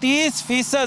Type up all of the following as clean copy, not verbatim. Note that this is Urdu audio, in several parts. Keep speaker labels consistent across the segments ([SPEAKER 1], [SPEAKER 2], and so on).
[SPEAKER 1] 30%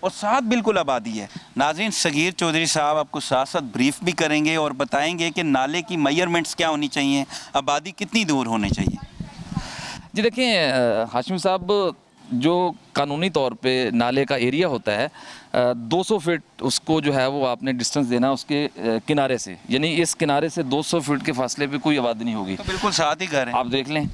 [SPEAKER 1] اور ساتھ بالکل آبادی ہے. ناظرین صغیر چودھری صاحب آپ کو ساتھ ساتھ بریف بھی کریں گے اور بتائیں گے کہ نالے کی میئرمنٹس کیا ہونی چاہیے, آبادی کتنی دور ہونی چاہیے.
[SPEAKER 2] جی دیکھیں ہاشمی صاحب, جو قانونی طور پہ نالے کا ایریا ہوتا ہے 200 فٹ اس کو جو ہے وہ آپ نے ڈسٹنس دینا اس کے کنارے سے, یعنی اس کنارے سے 200 فٹ کے فاصلے پہ کوئی آبادی نہیں ہوگی.
[SPEAKER 1] تو بالکل ساتھ ہی گھر ہیں.
[SPEAKER 2] آپ دیکھ لیں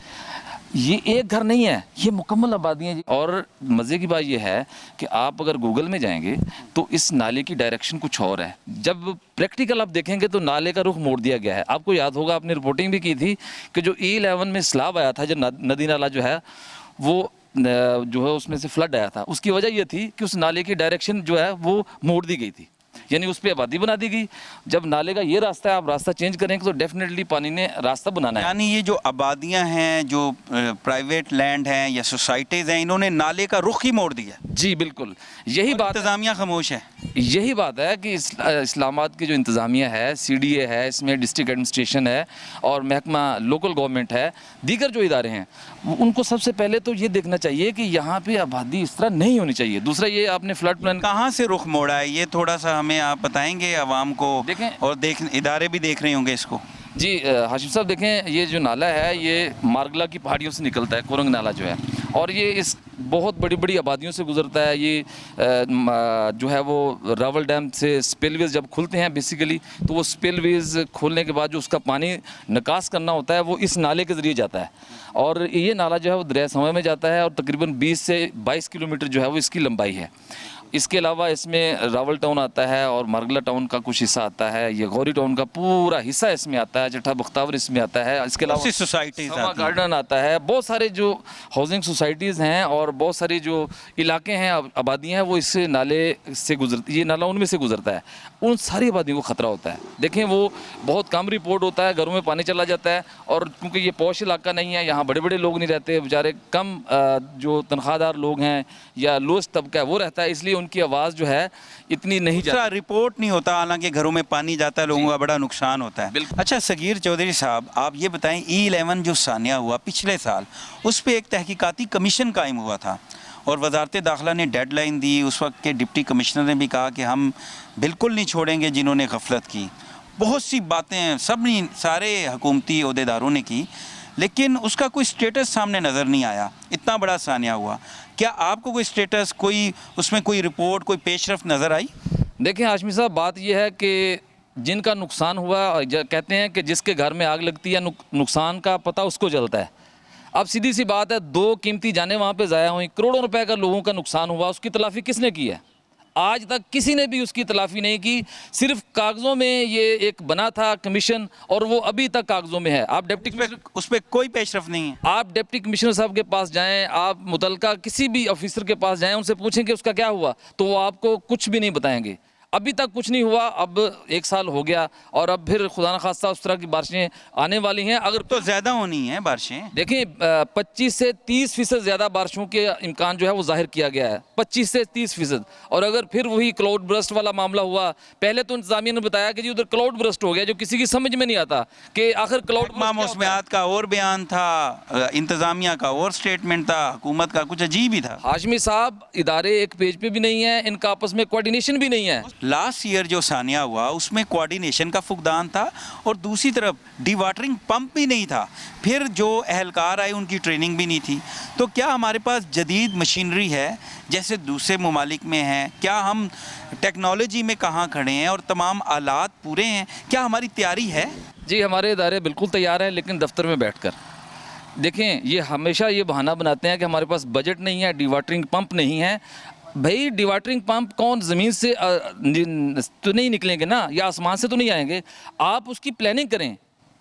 [SPEAKER 2] یہ ایک گھر نہیں ہے, یہ مکمل آبادی ہیں. اور مزے کی بات یہ ہے کہ آپ اگر گوگل میں جائیں گے تو اس نالے کی ڈائریکشن کچھ اور ہے. جب پریکٹیکل آپ دیکھیں گے تو نالے کا رخ موڑ دیا گیا ہے. آپ کو یاد ہوگا آپ نے رپورٹنگ بھی کی تھی کہ جو E11 میں سیلاب آیا تھا, جو ندی نالا جو ہے وہ جو ہے اس میں سے فلڈ آیا تھا, اس کی وجہ یہ تھی کہ اس نالے کی ڈائریکشن جو ہے وہ موڑ دی گئی تھی, یعنی اس پہ آبادی بنا دی گئی. جب نالے کا یہ راستہ ہے آپ راستہ چینج کریں گے تو ڈیفینیٹلی پانی نے راستہ بنانا ہے.
[SPEAKER 1] یعنی یہ جو آبادیاں ہیں, جو پرائیویٹ لینڈ ہیں یا سوسائٹیز ہیں, انہوں نے نالے کا رخ ہی موڑ دیا.
[SPEAKER 2] جی بالکل یہی بات,
[SPEAKER 1] انتظامیہ خاموش ہے.
[SPEAKER 2] یہی بات ہے کہ اسلام آباد کی جو انتظامیہ ہے, CDA ہے, اس میں ڈسٹرکٹ ایڈمنسٹریشن ہے اور محکمہ لوکل گورنمنٹ ہے, دیگر جو ادارے ہیں, ان کو سب سے پہلے تو یہ دیکھنا چاہیے کہ یہاں پہ آبادی اس طرح نہیں ہونی چاہیے. دوسرا یہ آپ نے فلڈ پلان
[SPEAKER 1] کہاں سے رخ موڑا ہے, یہ تھوڑا سا ہمیں آپ بتائیں گے عوام کو,
[SPEAKER 2] دیکھیں
[SPEAKER 1] اور ادارے بھی دیکھ رہے ہوں گے اس کو.
[SPEAKER 2] جی ہاشم صاحب دیکھیں, یہ جو نالا ہے یہ مارگلا کی پہاڑیوں سے نکلتا ہے, کورنگ نالا جو ہے, اور یہ اس بہت بڑی بڑی آبادیوں سے گزرتا ہے. یہ جو ہے وہ راول ڈیم سے سپل ویز جب کھلتے ہیں بیسیکلی, تو وہ سپل ویز کھولنے کے بعد جو اس کا پانی نکاس کرنا ہوتا ہے وہ اس نالے کے ذریعے جاتا ہے. اور یہ نالا جو ہے وہ دریائے سمے میں جاتا ہے اور تقریباً 20 سے 22 کلومیٹر جو ہے وہ اس کی لمبائی ہے. اس کے علاوہ اس میں راول ٹاؤن آتا ہے اور مرگلا ٹاؤن کا کچھ حصہ آتا ہے, یہ غوری ٹاؤن کا پورا حصہ اس میں آتا ہے, چٹھا بختاور اس میں آتا ہے. اس کے علاوہ
[SPEAKER 1] سوسائٹیز
[SPEAKER 2] سما گارڈن آتا ہے, بہت سارے جو ہاؤسنگ سوسائٹیز ہیں اور بہت ساری جو علاقے ہیں, آبادیاں ہیں, وہ اس نالے سے گزرتی, یہ نالا ان میں سے گزرتا ہے. ان ساری آبادیوں کو خطرہ ہوتا ہے. دیکھیں وہ بہت کم رپورٹ ہوتا ہے, گھروں میں پانی چلا جاتا ہے, اور کیونکہ یہ پوش علاقہ نہیں ہے, یہاں بڑے بڑے لوگ نہیں رہتے, بیچارے کم جو تنخواہ دار لوگ ہیں یا لوسٹ طبقہ ہے وہ رہتا ہے, اس لیے ان کی آواز جو ہے اتنی نہیں جاتی.
[SPEAKER 1] رپورٹ نہیں ہوتا, حالانکہ گھروں میں پانی جاتا ہے, لوگوں کا بڑا نقصان ہوتا ہے. اچھا صغیر چودھری صاحب, آپ یہ بتائیں E11 جو ثانیہ ہوا پچھلے سال, اس پہ ایک تحقیقاتی کمیشن قائم ہوا تھا اور وزارت داخلہ نے ڈیڈ لائن دی. اس وقت کے ڈپٹی کمشنر نے بھی کہا کہ ہم بالکل نہیں چھوڑیں گے جنہوں نے غفلت کی. بہت سی باتیں سارے حکومتی عہدیداروں نے کی, لیکن اس کا کوئی سٹیٹس سامنے نظر نہیں آیا. اتنا بڑا ثانیہ ہوا, کیا آپ کو کوئی سٹیٹس, کوئی اس میں کوئی رپورٹ, کوئی پیش رفت نظر آئی؟
[SPEAKER 2] دیکھیں ہاشمی صاحب, بات یہ ہے کہ جن کا نقصان ہوا, کہتے ہیں کہ جس کے گھر میں آگ لگتی ہے نقصان کا پتہ اس کو چلتا ہے. اب سیدھی سی بات ہے, 2 قیمتی جانیں وہاں پہ ضائع ہوئیں, کروڑوں روپے کا لوگوں کا نقصان ہوا, اس کی تلافی کس نے کی ہے؟ آج تک کسی نے بھی اس کی تلافی نہیں کی. صرف کاغذوں میں یہ ایک بنا تھا کمیشن, اور وہ ابھی تک کاغذوں میں ہے. آپ ڈپٹی
[SPEAKER 1] اس پہ کوئی پیش رفت نہیں ہے.
[SPEAKER 2] آپ ڈپٹی کمشنر صاحب کے پاس جائیں, آپ متعلقہ کسی بھی آفیسر کے پاس جائیں, ان سے پوچھیں کہ اس کا کیا ہوا, تو وہ آپ کو کچھ بھی نہیں بتائیں گے. ابھی تک کچھ نہیں ہوا. اب 1 سال ہو گیا اور اب پھر خدا نخواستہ اس طرح کی بارشیں آنے والی ہیں. اگر
[SPEAKER 1] تو زیادہ ہونی ہیں بارشیں.
[SPEAKER 2] دیکھیں 25 سے 30% زیادہ بارشوں کے امکان جو ہے وہ ظاہر کیا گیا ہے, 25 سے 30%. اور اگر پھر وہی کلاؤڈ برسٹ والا معاملہ ہوا, پہلے تو انتظامیہ نے بتایا کہ جی ادھر کلاؤڈ برسٹ ہو گیا, جو کسی کی سمجھ میں نہیں آتا کہ آخر کلاؤڈ
[SPEAKER 1] موسمیات کا اور بیان تھا, انتظامیہ کا اور سٹیٹمنٹ تھا, حکومت کا کچھ عجیب ہی تھا.
[SPEAKER 2] ہاشمی صاحب, ادارے ایک پیج پہ بھی نہیں ہیں, ان کا آپس میں کوارڈینیشن بھی نہیں ہے.
[SPEAKER 1] لاسٹ ایئر جو ثانیہ ہوا اس میں کوارڈینیشن کا فقدان تھا, اور دوسری طرف ڈی واٹرنگ پمپ بھی نہیں تھا. پھر جو اہلکار آئے ان کی ٹریننگ بھی نہیں تھی. تو کیا ہمارے پاس جدید مشینری ہے جیسے دوسرے ممالک میں ہیں؟ کیا ہم ٹیکنالوجی میں کہاں کھڑے ہیں اور تمام آلات پورے ہیں؟ کیا ہماری تیاری ہے؟
[SPEAKER 2] جی ہمارے ادارے بالکل تیار ہیں, لیکن دفتر میں بیٹھ کر. دیکھیں یہ ہمیشہ یہ بہانہ بناتے ہیں کہ ہمارے پاس بجٹ نہیں ہے, ڈی واٹرنگ پمپ نہیں ہے. بھائی ڈی واٹرنگ پمپ کون زمین سے تو نہیں نکلیں گے نا, یا آسمان سے تو نہیں آئیں گے. آپ اس کی پلاننگ کریں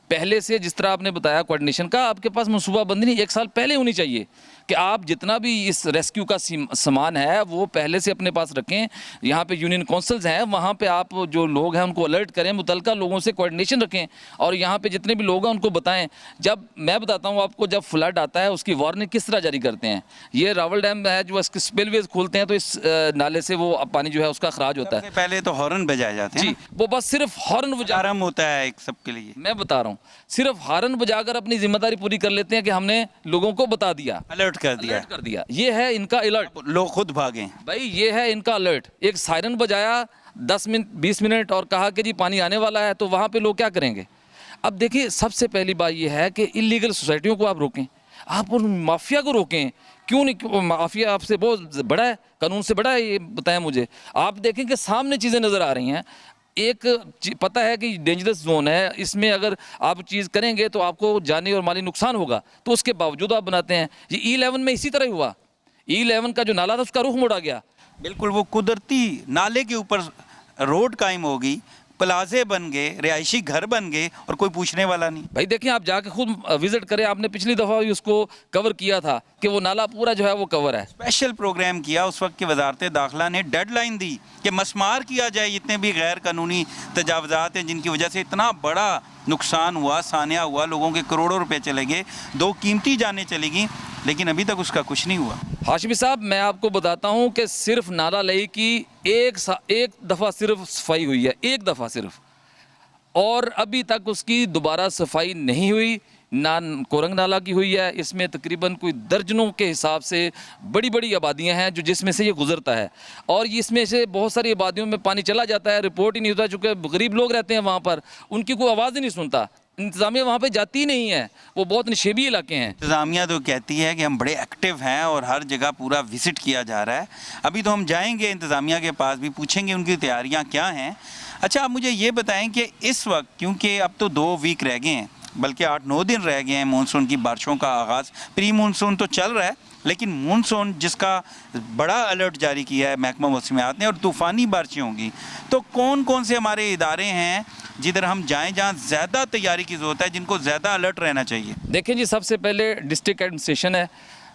[SPEAKER 2] پہلے سے, جس طرح آپ نے بتایا کوارڈینیشن کا, آپ کے پاس منصوبہ بندی نہیں 1 سال پہلے ہونی چاہیے کہ آپ جتنا بھی اس ریسکیو کا سامان ہے وہ پہلے سے اپنے پاس رکھیں. یہاں پہ یونین کونسلز ہیں, وہاں پہ آپ جو لوگ ہیں ان کو الرٹ کریں, متعلقہ لوگوں سے کوارڈینیشن رکھیں, اور یہاں پہ جتنے بھی لوگ ہیں ان کو بتائیں. جب میں بتاتا ہوں آپ کو, جب فلڈ آتا ہے اس کی وارننگ کس طرح جاری کرتے ہیں. یہ راول ڈیم ہے, جو اس کے سپل ویز کھولتے ہیں تو اس نالے سے وہ پانی جو ہے اس کا اخراج ہوتا ہے.
[SPEAKER 1] پہلے تو ہارن بجائے جاتے ہیں.
[SPEAKER 2] جی وہ بس صرف ہارن
[SPEAKER 1] آرام ہوتا ہے ایک سب کے لیے.
[SPEAKER 2] میں بتا رہا ہوں ہوں, صرف ہارن بجا کر اپنی ذمہ داری پوری کر لیتے ہیں کہ ہم نے لوگوں کو بتا دیا,
[SPEAKER 1] الرٹ کر دیا
[SPEAKER 2] الرٹ کر دیا. یہ ہے ان کا الرٹ.
[SPEAKER 1] لوگ خود بھاگیں.
[SPEAKER 2] بھائی یہ ہے ان کا الرٹ. ایک سائرن بجایا 10 منٹ 20 منٹ اور کہا کہ جی پانی آنے والا ہے, تو وہاں پہ لوگ کیا کریں گے؟ اب دیکھیے سب سے پہلی بات یہ ہے کہ انلیگل سوسائٹیوں کو آپ روکیں, آپ ان مافیا کو روکیں. کیوں نہیں؟ مافیا آپ سے بہت بڑا ہے, قانون سے بڑا ہے, یہ بتائیں مجھے. آپ دیکھیں کہ سامنے چیزیں نظر آ رہی ہیں. ایک پتہ ہے کہ ڈینجرس زون ہے, اس میں اگر آپ چیز کریں گے تو آپ کو جانی اور مالی نقصان ہوگا, تو اس کے باوجود آپ بناتے ہیں. یہ E11 میں اسی طرح ہی ہوا. E11 کا جو نالا تھا اس کا رخ موڑا گیا.
[SPEAKER 1] بالکل, وہ قدرتی نالے کے اوپر روڈ قائم ہوگی, پلازے بن گئے, رہائشی گھر بن گئے, اور کوئی پوچھنے والا نہیں.
[SPEAKER 2] بھائی دیکھیں آپ جا کے خود وزٹ کریں, آپ نے پچھلی دفعہ بھی اس کو کور کیا تھا کہ وہ نالا پورا جو ہے وہ کور ہے.
[SPEAKER 1] اسپیشل پروگرام کیا اس وقت کی وزارت داخلہ نے, ڈیڈ لائن دی کہ مسمار کیا جائے جتنے بھی غیر قانونی تجاوزات ہیں جن کی وجہ سے اتنا بڑا نقصان ہوا, سانحہ ہوا, لوگوں کے کروڑوں روپے چلے گئے, 2 قیمتی جانیں چلی گئیں, لیکن ابھی تک اس کا کچھ نہیں ہوا.
[SPEAKER 2] ہاشمی صاحب میں آپ کو بتاتا ہوں کہ صرف نالا لئی کی ایک دفعہ صرف صفائی ہوئی ہے, ایک دفعہ صرف, اور ابھی تک اس کی دوبارہ صفائی نہیں ہوئی. نہ کورنگ نالا کی ہوئی ہے. اس میں تقریباً کوئی درجنوں کے حساب سے بڑی بڑی آبادیاں ہیں جو جس میں سے یہ گزرتا ہے, اور اس میں سے بہت ساری آبادیوں میں پانی چلا جاتا ہے, رپورٹ ہی نہیں ہوتا, چونکہ غریب لوگ رہتے ہیں وہاں پر, ان کی کوئی آواز ہی نہیں سنتا. انتظامیہ وہاں پہ جاتی نہیں ہے, وہ بہت نشیبی علاقے ہیں.
[SPEAKER 1] انتظامیہ تو کہتی ہے کہ ہم بڑے ایکٹیو ہیں اور ہر جگہ پورا وزٹ کیا جا رہا ہے. ابھی تو ہم جائیں گے انتظامیہ کے پاس بھی, پوچھیں گے ان کی تیاریاں کیا ہیں. اچھا آپ مجھے یہ بتائیں کہ اس وقت, کیونکہ اب تو 2 ویک رہ گئے ہیں, بلکہ 8-9 دن رہ گئے ہیں مونسون کی بارشوں کا آغاز. پری مونسون تو چل رہا ہے, لیکن مونسون جس کا بڑا الرٹ جاری کیا ہے محکمہ موسمیات نے, اور طوفانی بارشیں ہوں گی, تو کون کون سے ہمارے ادارے ہیں جدھر ہم جائیں جہاں زیادہ تیاری کی ضرورت ہے, جن کو زیادہ الرٹ رہنا چاہیے؟
[SPEAKER 2] دیکھیں جی, سب سے پہلے ڈسٹرکٹ ایڈمنسٹریشن ہے,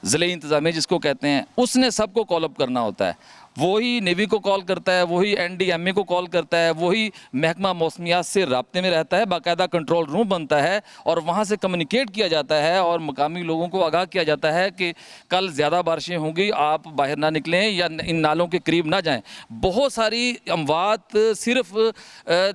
[SPEAKER 2] ضلعی انتظامیہ جس کو کہتے ہیں, اس نے سب کو کال اپ کرنا ہوتا ہے. وہی نیوی کو کال کرتا ہے, وہی NDMA کو کال کرتا ہے, وہی محکمہ موسمیات سے رابطے میں رہتا ہے, باقاعدہ کنٹرول روم بنتا ہے, اور وہاں سے کمیونیکیٹ کیا جاتا ہے اور مقامی لوگوں کو آگاہ کیا جاتا ہے کہ کل زیادہ بارشیں ہوں گی, آپ باہر نہ نکلیں یا ان نالوں کے قریب نہ جائیں. بہت ساری اموات صرف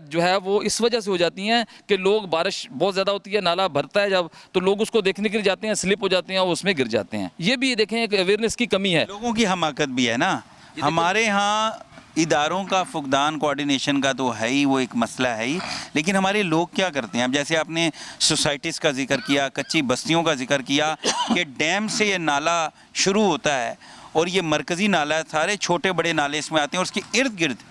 [SPEAKER 2] جو ہے وہ اس وجہ سے ہو جاتی ہیں کہ لوگ, بارش بہت زیادہ ہوتی ہے, نالا بھرتا ہے جب, تو لوگ اس کو دیکھنے کے لیے جاتے ہیں, سلپ ہو جاتے ہیں اور اس میں گر جاتے ہیں. یہ بھی دیکھیں ایک اویئرنیس کی کمی ہے.
[SPEAKER 1] لوگوں کی حماقت بھی ہے نا. ہمارے ہاں اداروں کا فقدان کوارڈینیشن کا تو ہے ہی, وہ ایک مسئلہ ہے ہی, لیکن ہمارے لوگ کیا کرتے ہیں؟ اب جیسے آپ نے سوسائٹیز کا ذکر کیا, کچی بستیوں کا ذکر کیا, کہ ڈیم سے یہ نالا شروع ہوتا ہے اور یہ مرکزی نالا ہے, سارے چھوٹے بڑے نالے اس میں آتے ہیں, اور اس کے ارد گرد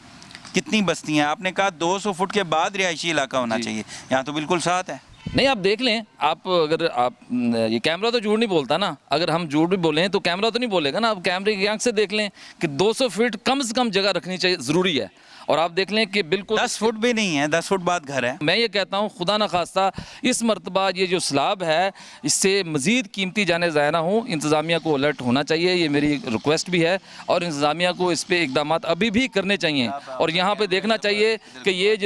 [SPEAKER 1] کتنی بستیاں ہیں؟ آپ نے کہا 200 فٹ کے بعد رہائشی علاقہ ہونا چاہیے, یہاں تو بالکل ساتھ ہے.
[SPEAKER 2] نہیں آپ دیکھ لیں, آپ اگر آپ یہ کیمرہ تو جھوٹ نہیں بولتا نا, اگر ہم جھوٹ بھی بولیں تو کیمرہ تو نہیں بولے گا نا. آپ کیمرے کی آنکھ سے دیکھ لیں کہ 200 فٹ کم سے کم جگہ رکھنی چاہیے, ضروری ہے. اور آپ دیکھ لیں کہ بالکل
[SPEAKER 1] 10 فٹ بھی نہیں ہے, 10 فٹ بعد گھر ہے.
[SPEAKER 2] میں یہ کہتا ہوں خدا نخواستہ اس مرتبہ یہ جو سیلاب ہے اس سے مزید قیمتی جانیں ضائع نہ ہوں. انتظامیہ کو الرٹ ہونا چاہیے, یہ میری ریکویسٹ بھی ہے, اور انتظامیہ کو اس پہ اقدامات ابھی بھی کرنے چاہیے, اور یہاں پہ دیکھنا چاہیے کہ یہ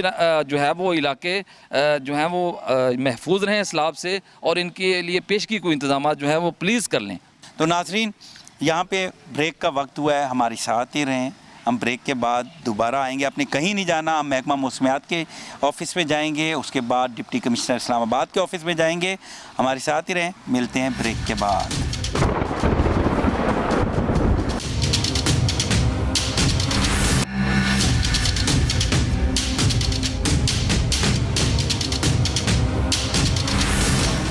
[SPEAKER 2] جو ہے وہ علاقے جو ہیں وہ محفوظ رہیں سیلاب سے, اور ان کے لیے پیشگی کوئی انتظامات جو ہے وہ پلیز کر لیں.
[SPEAKER 1] تو ناظرین, یہاں پہ بریک کا وقت ہوا ہے, ہمارے ساتھ ہی رہیں. ہم بریک کے بعد دوبارہ آئیں گے. آپ نے کہیں نہیں جانا, ہم محکمہ موسمیات کے آفس میں جائیں گے, اس کے بعد ڈپٹی کمشنر اسلام آباد کے آفس میں جائیں گے. ہمارے ساتھ ہی رہیں, ملتے ہیں بریک کے بعد.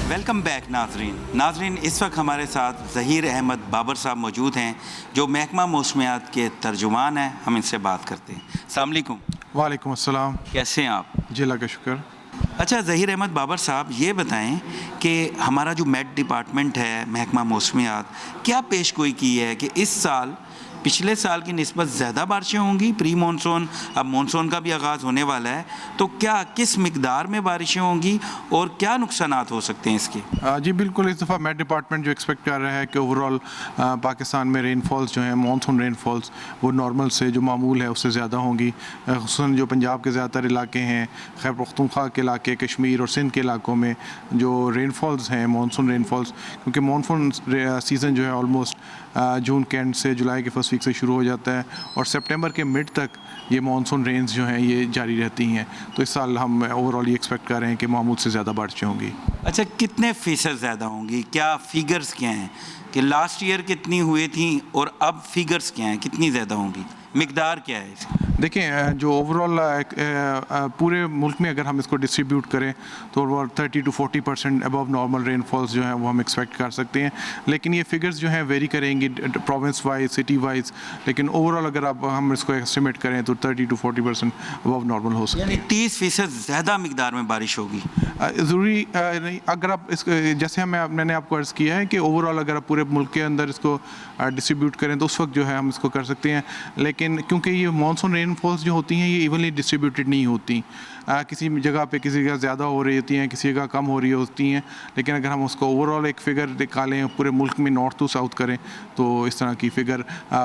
[SPEAKER 1] ویلکم بیک ناظرین, اس وقت ہمارے ساتھ ظہیر احمد بابر صاحب موجود ہیں جو محکمہ موسمیات کے ترجمان ہیں. ہم ان سے بات کرتے ہیں. السلام علیکم.
[SPEAKER 3] وعلیکم السلام.
[SPEAKER 1] کیسے ہیں آپ؟
[SPEAKER 3] جی اللہ کا شکر.
[SPEAKER 1] اچھا ظہیر احمد بابر صاحب, یہ بتائیں کہ ہمارا جو میٹ ڈپارٹمنٹ ہے محکمہ موسمیات, کیا پیش گوئی کی ہے کہ اس سال پچھلے سال کی نسبت زیادہ بارشیں ہوں گی؟ پری مونسون, اب مونسون کا بھی آغاز ہونے والا ہے, تو کیا کس مقدار میں بارشیں ہوں گی اور کیا نقصانات ہو سکتے ہیں اس کے؟
[SPEAKER 3] جی بالکل, اس دفعہ میٹ ڈپارٹمنٹ جو ایکسپیکٹ کر رہا ہے کہ اوور آل پاکستان میں رین فالز جو ہیں, مانسون رین فالز, وہ نارمل سے جو معمول ہے اس سے زیادہ ہوں گی. خصوصاً جو پنجاب کے زیادہ تر علاقے ہیں, خیبر پختونخوا کے علاقے, کشمیر اور سندھ کے علاقوں میں جو رین فالز ہیں, مانسون رین فالز, کیونکہ مانسون سیزن جو ہے آلموسٹ جون کے اینڈ سے جولائی کے فرسٹ ویک ویک سے شروع ہو جاتا ہے اور سپٹمبر کے مڈ تک یہ مانسون رینز جو ہیں یہ جاری رہتی ہیں. تو اس سال ہم اوور آل یہ ایکسپیکٹ کر رہے ہیں کہ معمول سے زیادہ بارشیں ہوں گی.
[SPEAKER 1] اچھا کتنے فیصد زیادہ ہوں گی؟ کیا فیگرز کیا ہیں کہ لاسٹ ایئر کتنی ہوئی تھیں اور اب فیگرز کیا ہیں، کتنی زیادہ ہوں گی، مقدار کیا ہے اس کی؟
[SPEAKER 3] دیکھیں جو اوور آل پورے ملک میں اگر ہم اس کو ڈسٹریبیوٹ کریں تو over 30 to 40% above normal rain falls جو ہیں وہ ہم ایکسپیکٹ کر سکتے ہیں. لیکن یہ فگرز جو ہیں ویری کریں گی پروونس وائز، سٹی وائز. لیکن اوور آل اگر اب ہم اس کو ایسٹیمیٹ کریں تو 30 to 40% ابو نارمل ہو سکتے ہیں.
[SPEAKER 1] یعنی 30% زیادہ مقدار میں بارش ہوگی.
[SPEAKER 3] ضروری نہیں، اگر آپ اس جیسے میں نے آپ کو عرض کیا ہے کہ اوور آل اگر آپ پورے ملک کے اندر اس کو ڈسٹریبیوٹ کریں تو اس وقت جو ہے ہم اس کو کر سکتے ہیں. لیکن کیونکہ یہ مانسون رین فالز جو ہوتی ہیں یہ ایونلی ڈسٹریبیوٹیڈ نہیں ہوتی، کسی جگہ پہ کسی جگہ زیادہ ہو رہی ہوتی ہیں، کسی جگہ کم ہو رہی ہوتی ہیں. لیکن اگر ہم اس کو اوور آل ایک فگر نکالیں پورے ملک میں نارتھ ٹو ساؤتھ کریں تو اس طرح کی فگر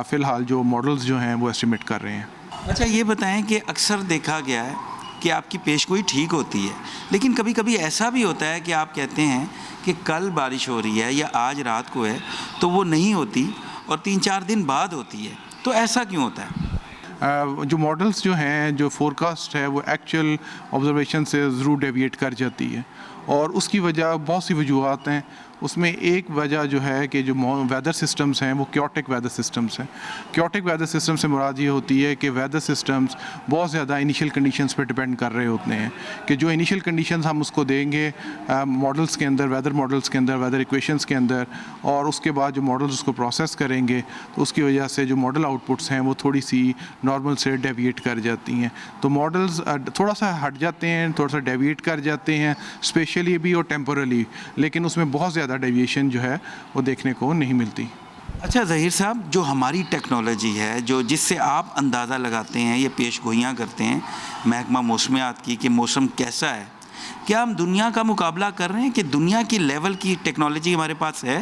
[SPEAKER 3] فی الحال جو ماڈلز جو ہیں وہ ایسٹیمیٹ کر رہے ہیں.
[SPEAKER 1] اچھا یہ بتائیں کہ اکثر دیکھا گیا ہے کہ آپ کی پیش گوئی ٹھیک ہوتی ہے، لیکن کبھی کبھی ایسا بھی ہوتا ہے کہ آپ کہتے ہیں کہ کل بارش ہو رہی ہے یا آج رات کو ہے تو وہ نہیں ہوتی اور 3-4 دن بعد ہوتی ہے. تو ایسا کیوں ہوتا ہے؟
[SPEAKER 3] جو ماڈلز جو ہیں، جو فورکاسٹ ہے وہ ایکچوئل آبزرویشن سے ضرور ڈیویٹ کر جاتی ہے اور اس کی وجہ بہت سی وجوہات ہیں. اس میں ایک وجہ جو ہے کہ جو ویدر سسٹمز ہیں وہ کیوٹک ویدر سسٹمز ہیں. کیوٹک ویدر سسٹم سے مراد یہ ہوتی ہے کہ ویدر سسٹمز بہت زیادہ انیشیل کنڈیشنز پہ ڈپینڈ کر رہے ہوتے ہیں کہ جو انیشیل کنڈیشنز ہم اس کو دیں گے ماڈلز کے اندر، ویدر ماڈلز کے اندر، ویدر ایکویشنز کے اندر، اور اس کے بعد جو ماڈلز اس کو پروسیس کریں گے تو اس کی وجہ سے جو ماڈل آؤٹ پٹس ہیں وہ تھوڑی سی نارمل سے ڈیویٹ کر جاتی ہیں. تو ماڈلز تھوڑا سا ہٹ جاتے ہیں، تھوڑا سا ڈیویٹ کر جاتے ہیں اسپیشلی بھی اور ٹیمپرلی، لیکن اس میں بہت زیادہ ڈیویشن جو ہے وہ دیکھنے کو نہیں ملتی.
[SPEAKER 1] اچھا ظہیر صاحب، جو ہماری ٹیکنالوجی ہے جس سے آپ اندازہ لگاتے ہیں، یہ پیش گوئیاں کرتے ہیں محکمہ موسمیات کی کہ موسم کیسا ہے، کیا ہم دنیا کا مقابلہ کر رہے ہیں کہ دنیا کی لیول کی ٹیکنالوجی ہمارے پاس ہے؟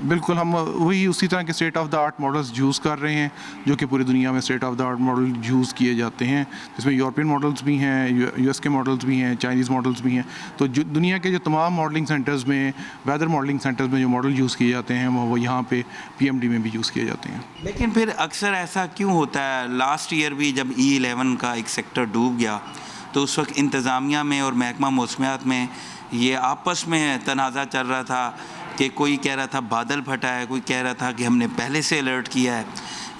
[SPEAKER 3] بالکل، ہم وہی اسی طرح کے state of the art models use کر رہے ہیں جو کہ پوری دنیا میں state of the art model use کیے جاتے ہیں، جس میں یورپین ماڈلز بھی ہیں، یو ایس کے ماڈلز بھی ہیں، چائنیز ماڈلز بھی ہیں. تو جو دنیا کے جو تمام ماڈلنگ سینٹرز میں، ویدر ماڈلنگ سینٹرز میں جو ماڈل یوز کیے جاتے ہیں وہ یہاں پہ PMD میں بھی یوز کیے جاتے ہیں.
[SPEAKER 1] لیکن پھر اکثر ایسا کیوں ہوتا ہے؟ لاسٹ ایئر بھی جب E11 کا ایک سیکٹر ڈوب گیا تو اس وقت انتظامیہ میں اور محکمہ موسمیات میں یہ آپس میں تنازع چل رہا تھا کہ کوئی کہہ رہا تھا بادل پھٹا ہے، کوئی کہہ رہا تھا کہ ہم نے پہلے سے الرٹ کیا ہے.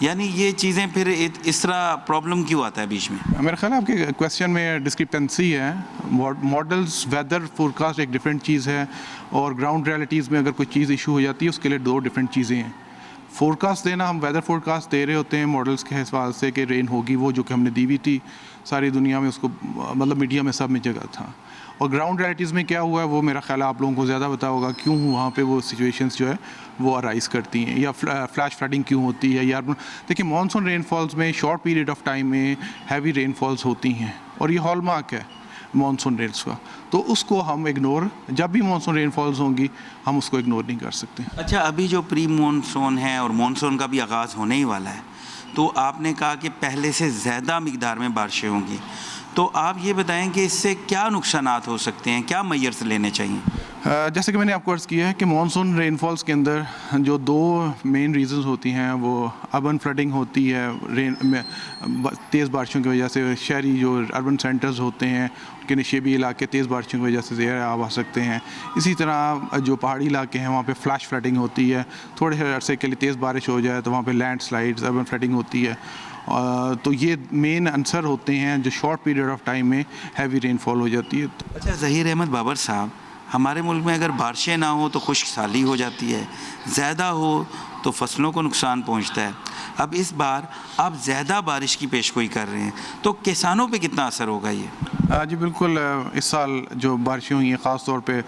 [SPEAKER 1] یعنی یہ چیزیں پھر اس طرح پرابلم کیوں آتا ہے بیچ میں؟
[SPEAKER 3] میرا خیال ہے آپ کے کویشچن میں ڈسکرپٹنسی ہے. ماڈلز ویدر فورکاسٹ ایک ڈفرینٹ چیز ہے اور گراؤنڈ ریالٹیز میں اگر کوئی چیز ایشو ہو جاتی ہے اس کے لیے 2 ڈفرینٹ چیزیں ہیں. فورکاسٹ دینا، ہم ویدر فورکاسٹ دے رہے ہوتے ہیں ماڈلز کے حساب سے کہ رین ہوگی، وہ جو کہ ہم نے دی ہوئی تھی ساری دنیا میں، اس کو مطلب میڈیا میں سب میں جگہ تھا. اور گراؤنڈ ریالٹیز میں کیا ہوا ہے وہ میرا خیال ہے آپ لوگوں کو زیادہ پتا ہوگا کیوں وہاں پہ وہ سچویشنز جو ہے وہ ارائز کرتی ہیں یا فلیش فلڈنگ کیوں ہوتی ہے. یا دیکھیں مانسون رین فالز میں شارٹ پیریڈ آف ٹائم میں ہیوی رین فالز ہوتی ہیں اور یہ ہال مارک ہے مانسون رینز کا. تو اس کو ہم اگنور، جب بھی مانسون رین فالز ہوں گی ہم اس کو اگنور نہیں کر سکتے.
[SPEAKER 1] اچھا ابھی جو پری مانسون ہے اور مانسون کا بھی آغاز ہونے ہی والا ہے، تو آپ نے کہا کہ پہلے سے زیادہ مقدار میں بارشیں ہوں گی، تو آپ یہ بتائیں کہ اس سے کیا نقصانات ہو سکتے ہیں، کیا میئرز لینے چاہیے؟
[SPEAKER 3] جیسے کہ میں نے آپ کو عرض کیا ہے کہ مانسون رین فالز کے اندر جو 2 مین ریزنز ہوتی ہیں وہ اربن فلڈنگ ہوتی ہے، تیز بارشوں کی وجہ سے شہری جو اربن سینٹرز ہوتے ہیں ان کے نشیبی علاقے تیز بارشوں کی وجہ سے زیر آب آ سکتے ہیں. اسی طرح جو پہاڑی علاقے ہیں وہاں پہ فلیش فلڈنگ ہوتی ہے، تھوڑے سے عرصے کے لیے تیز بارش ہو جائے تو وہاں پہ لینڈ سلائڈز، اربن فلڈنگ ہوتی ہے. تو یہ مین عنصر ہوتے ہیں جو شارٹ پیریڈ آف ٹائم میں ہیوی رین فال ہو جاتی ہے.
[SPEAKER 1] اچھا ظہیر احمد بابر صاحب، ہمارے ملک میں اگر بارشیں نہ ہوں تو خشک سالی ہو جاتی ہے، زیادہ ہو تو فصلوں کو نقصان پہنچتا ہے. اب اس بار آپ زیادہ بارش کی پیشگوئی کر رہے ہیں تو کسانوں پہ کتنا اثر ہوگا یہ؟
[SPEAKER 3] جی بالکل، اس سال جو بارشیں ہوئی ہیں خاص طور پہ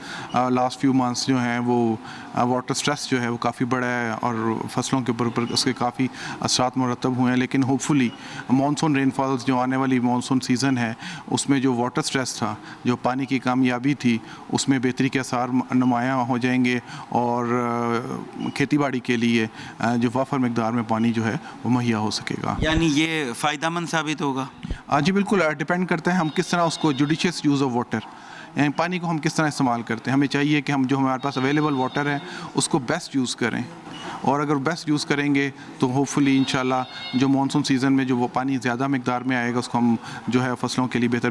[SPEAKER 3] لاسٹ فیو منتھس جو ہیں وہ واٹر سٹریس جو ہے وہ کافی بڑا ہے اور فصلوں کے اوپر اس کے کافی اثرات مرتب ہوئے ہیں. لیکن ہوپ فلی مانسون رین فالز جو آنے والی مانسون سیزن ہے اس میں جو واٹر سٹریس تھا، جو پانی کی کامیابی تھی، اس میں بہتری کے آثار نمایاں ہو جائیں گے اور کھیتی باڑی کے لیے جو وافر مقدار میں پانی جو ہے وہ مہیا ہو سکے گا.
[SPEAKER 1] یعنی یہ فائدہ مند ثابت ہوگا؟
[SPEAKER 3] جی بالکل، ڈپینڈ کرتا ہے ہم کس طرح اس کو جوڈیشیس یوز آف واٹر، پانی کو ہم کس طرح استعمال کرتے ہیں. ہمیں چاہیے کہ ہم جو ہمارے پاس اویلیبل واٹر ہے اس کو بیسٹ یوز کریں, اور اگر بیسٹ یوز کریں گے تو ہوپ فلی انشاءاللہ جو مانسون سیزن میں جو وہ پانی زیادہ مقدار میں آئے گا اس کو ہم جو ہے فصلوں کے لیے بہتر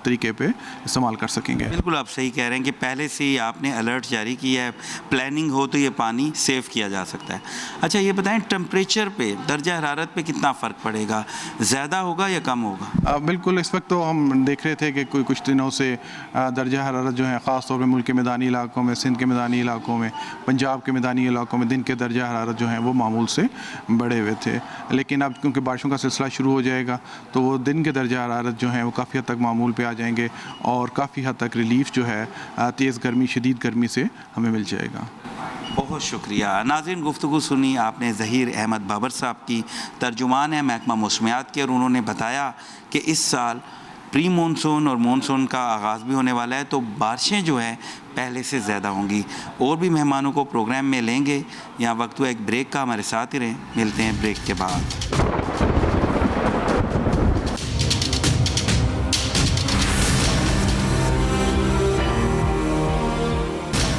[SPEAKER 3] طریقے پہ استعمال کر سکیں گے.
[SPEAKER 1] بالکل آپ صحیح کہہ رہے ہیں کہ پہلے سے ہی آپ نے الرٹ جاری کیا ہے, پلاننگ ہو تو یہ پانی سیو کیا جا سکتا ہے. اچھا یہ بتائیں ٹمپریچر پہ, درجہ حرارت پہ کتنا فرق پڑے گا, زیادہ ہوگا یا کم ہوگا؟
[SPEAKER 3] بالکل اس وقت تو ہم دیکھ رہے تھے کہ کوئی کچھ دنوں سے درجہ حرارت جو ہے خاص طور پہ ملک کے میدانی علاقوں میں, سندھ کے میدانی علاقوں میں, پنجاب کے میدانی علاقوں میں دن کے درجہ حرارت جو ہیں وہ معمول سے بڑھے ہوئے تھے. لیکن اب کیونکہ بارشوں کا سلسلہ شروع ہو جائے گا تو وہ دن کے درجہ حرارت جو ہیں وہ کافی حد تک معمول پہ آ جائیں گے, اور کافی حد تک ریلیف جو ہے تیز گرمی, شدید گرمی سے ہمیں مل جائے گا.
[SPEAKER 1] بہت شکریہ. ناظرین گفتگو سنی آپ نے ظہیر احمد بابر صاحب کی, ترجمان ہیں محکمہ موسمیات کے, اور انہوں نے بتایا کہ اس سال پری مونسون اور مونسون کا آغاز بھی ہونے والا ہے تو بارشیں جو ہیں پہلے سے زیادہ ہوں گی. اور بھی مہمانوں کو پروگرام میں لیں گے. یہاں وقت ہوا ایک بریک کا, ہمارے ساتھ ہی رہیں, ملتے ہیں بریک کے بعد.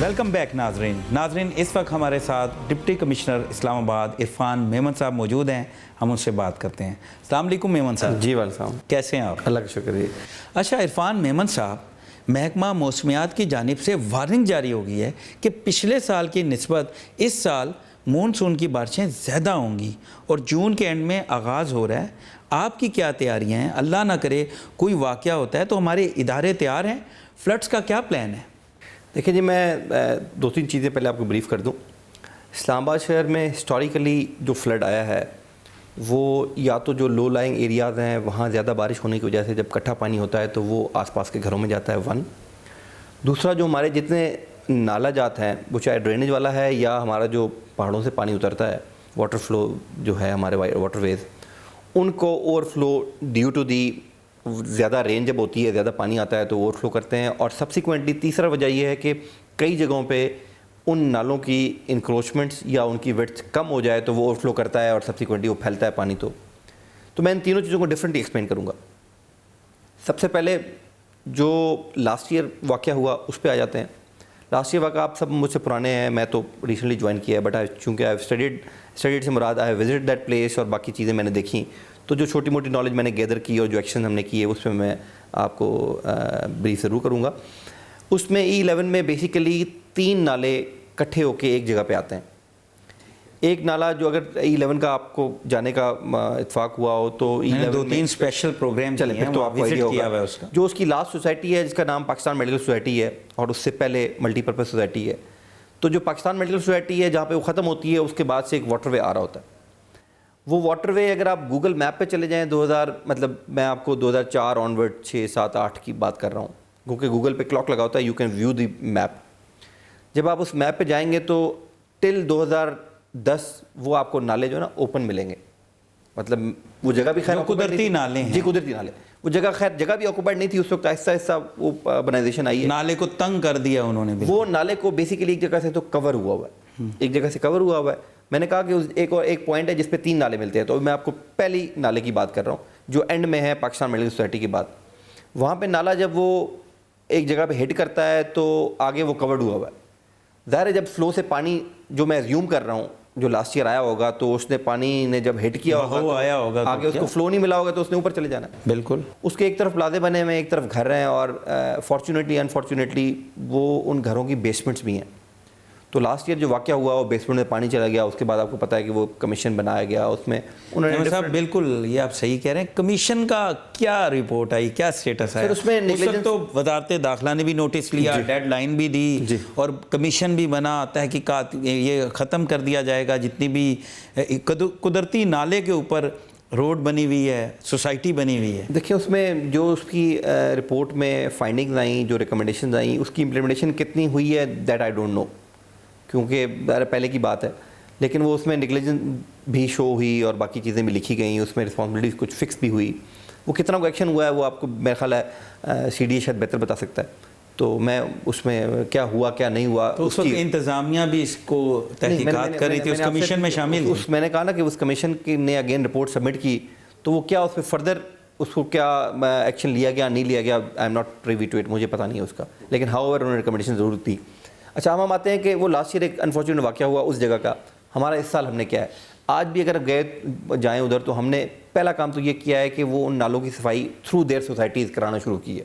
[SPEAKER 1] ویلکم بیک ناظرین اس وقت ہمارے ساتھ ڈپٹی کمشنر اسلام آباد عرفان میمن صاحب موجود ہیں. ہم ان سے بات کرتے ہیں. السلام علیکم میمن صاحب.
[SPEAKER 4] جی وعلیکم السلام.
[SPEAKER 1] کیسے ہیں آپ؟
[SPEAKER 4] اللہ کا شکریہ.
[SPEAKER 1] اچھا عرفان میمن صاحب, محکمہ موسمیات کی جانب سے وارننگ جاری ہو گئی ہے کہ پچھلے سال کی نسبت اس سال مونسون کی بارشیں زیادہ ہوں گی اور جون کے اینڈ میں آغاز ہو رہا ہے. آپ کی کیا تیاریاں ہیں؟ اللہ نہ کرے کوئی واقعہ ہوتا ہے تو ہمارے ادارے تیار ہیں, فلڈس کا کیا پلان ہے؟
[SPEAKER 4] دیکھیں جی, میں 2-3 چیزیں پہلے آپ کو بریف کر دوں. اسلام آباد شہر میں ہسٹوریکلی جو فلڈ آیا ہے وہ یا تو جو لو لائنگ ایریاز ہیں وہاں زیادہ بارش ہونے کی وجہ سے جب کٹھا پانی ہوتا ہے تو وہ آس پاس کے گھروں میں جاتا ہے. 1 دوسرا, جو ہمارے جتنے نالا جات ہیں وہ چاہے ڈرینیج والا ہے یا ہمارا جو پہاڑوں سے پانی اترتا ہے, واٹر فلو جو ہے ہمارے واٹر ویز, ان کو overflow due to the زیادہ رین جب ہوتی ہے, زیادہ پانی آتا ہے تو اوور فلو کرتے ہیں. اور سبسیکوینٹلی تیسرا وجہ یہ ہے کہ کئی جگہوں پہ ان نالوں کی انکروچمنٹس یا ان کی ویڈتھ کم ہو جائے تو وہ اوور فلو کرتا ہے اور سبسیکوینٹلی وہ پھیلتا ہے پانی. تو میں ان تینوں چیزوں کو ڈفرینٹلی ایکسپلین کروں گا. سب سے پہلے جو لاسٹ ایئر واقعہ ہوا اس پہ آ جاتے ہیں. لاسٹ ایئر واقعہ آپ سب مجھ سے پرانے ہیں, میں تو ریسنٹلی جوائن کیا ہے, بٹ چونکہ آئی اسٹڈیڈ سے مراد آئی وزٹ دیٹ پلیس اور باقی چیزیں میں نے دیکھیں, تو جو چھوٹی موٹی نالج میں نے گیدر کی اور جو ایکشن ہم نے کیے اس میں آپ کو بریف ضرور کروں گا. اس میں E11 میں بیسیکلی 3 نالے کٹھے ہو کے ایک جگہ پہ آتے ہیں. ایک نالا جو اگر E11 کا آپ کو جانے کا اتفاق ہوا ہو تو
[SPEAKER 1] 2-3 اسپیشل پروگرام
[SPEAKER 4] چلیں پھر تو آپ کو آئیڈیا ہوگا. جو اس کی لاسٹ سوسائٹی ہے جس کا نام پاکستان میڈیکل سوسائٹی ہے اور اس سے پہلے ملٹی پرپز سوسائٹی ہے, تو جو پاکستان میڈیکل سوسائٹی ہے جہاں پہ وہ ختم ہوتی ہے اس کے بعد سے ایک واٹر وے آ رہا ہوتا ہے. وہ واٹر وے اگر آپ گوگل میپ پہ چلے جائیں 2000 مطلب میں آپ کو 2004 آنورڈ 6, 7, 8 کی بات کر رہا ہوں, کیونکہ گوگل پہ کلاک لگا ہوتا ہے, you can view the map. جب آپ اس میپ پہ جائیں گے تو ٹل 2010 وہ آپ کو نالے جو ہے نا اوپن ملیں گے. مطلب وہ جگہ بھی خیر
[SPEAKER 1] قدرتی نالے ہیں.
[SPEAKER 4] جی قدرتی نالے. وہ جگہ خیر جگہ بھی آکوپائڈ نہیں تھی اس وقت, آہستہ آہستہ وہ اربنائزیشن آئی ہے.
[SPEAKER 1] نالے کو تنگ کر دیا انہوں نے.
[SPEAKER 4] وہ نالے کو بیسیکلی ایک جگہ سے تو کور ہوا ہوا ہے, ایک جگہ سے کور ہوا ہوا ہے. میں نے کہا کہ ایک پوائنٹ ہے جس پہ 3 نالے ملتے ہیں, تو میں آپ کو پہلی نالے کی بات کر رہا ہوں جو اینڈ میں ہے پاکستان میڈیکل سوسائٹی کے بعد. وہاں پہ نالا جب وہ ایک جگہ پہ ہٹ کرتا ہے تو آگے وہ کورڈ ہوا ہوا ہے. ظاہر ہے جب فلو سے پانی جو میں زیوم کر رہا ہوں جو لاسٹ ایئر آیا ہوگا تو اس نے پانی نے جب ہٹ کیا ہوگا
[SPEAKER 1] آیا ہوگا
[SPEAKER 4] آگے اس کو فلو نہیں ملا ہوگا تو اس نے اوپر چلے جانا ہے.
[SPEAKER 1] بالکل.
[SPEAKER 4] اس کے ایک طرف پلازے بنے ہوئے ہیں, ایک طرف گھر ہیں, اور فارچونیٹلی انفارچونیٹلی وہ ان گھروں کی بیسمنٹس بھی ہیں. تو لاسٹ ایئر جو واقعہ ہوا وہ بیسمنٹ میں پانی چلا گیا, اس کے بعد آپ کو پتہ ہے کہ وہ کمیشن بنایا گیا, اس میں انہوں نے
[SPEAKER 1] صاحب بالکل یہ آپ صحیح کہہ رہے ہیں. کمیشن کا کیا رپورٹ آئی, کیا اسٹیٹس ہے؟
[SPEAKER 4] اس میں
[SPEAKER 1] تو وزارت داخلہ نے بھی نوٹس لیا, ڈیڈ لائن بھی دی اور کمیشن بھی بنا, تحقیقات یہ ختم کر دیا جائے گا. جتنی بھی قدرتی نالے کے اوپر روڈ بنی ہوئی ہے, سوسائٹی بنی ہوئی ہے.
[SPEAKER 4] دیکھیں اس میں جو اس کی رپورٹ میں فائنڈنگز آئیں, جو ریکمنڈیشنز آئیں, اس کی امپلیمنٹیشن کتنی ہوئی ہے دیٹ آئی ڈونٹ نو, کیونکہ پہلے کی بات ہے. لیکن وہ اس میں نیگلیجنس بھی شو ہوئی اور باقی چیزیں بھی لکھی گئیں, اس میں رسپانسبلٹیز کچھ فکس بھی ہوئی. وہ کتنا کو ایکشن ہوا ہے وہ آپ کو میرا خیال ہے CDA شاید بہتر بتا سکتا ہے. تو میں اس میں کیا ہوا کیا نہیں ہوا,
[SPEAKER 1] تو اس وقت انتظامیہ بھی اس کو تحقیقات کر رہی تھی, اس کمیشن میں شامل.
[SPEAKER 4] میں نے کہا نا کہ اس کمیشن نے اگین رپورٹ سبمٹ کی, تو وہ کیا اس پہ فردر اس کو کیا ایکشن لیا گیا نہیں لیا گیا, I am not privy to it, مجھے پتہ نہیں ہے اس کا, لیکن ہاؤ ایور انہوں نے ریکمنڈیشن ضرور دی. اچھا ہم آتے ہیں کہ وہ لاسٹ ایئر ایک انفارچونیٹ واقعہ ہوا اس جگہ کا, ہمارا اس سال ہم نے کیا ہے, آج بھی اگر گئے جائیں ادھر تو ہم نے پہلا کام تو یہ کیا ہے کہ وہ ان نالوں کی صفائی تھرو دیئر سوسائٹیز کرانا شروع کی ہے.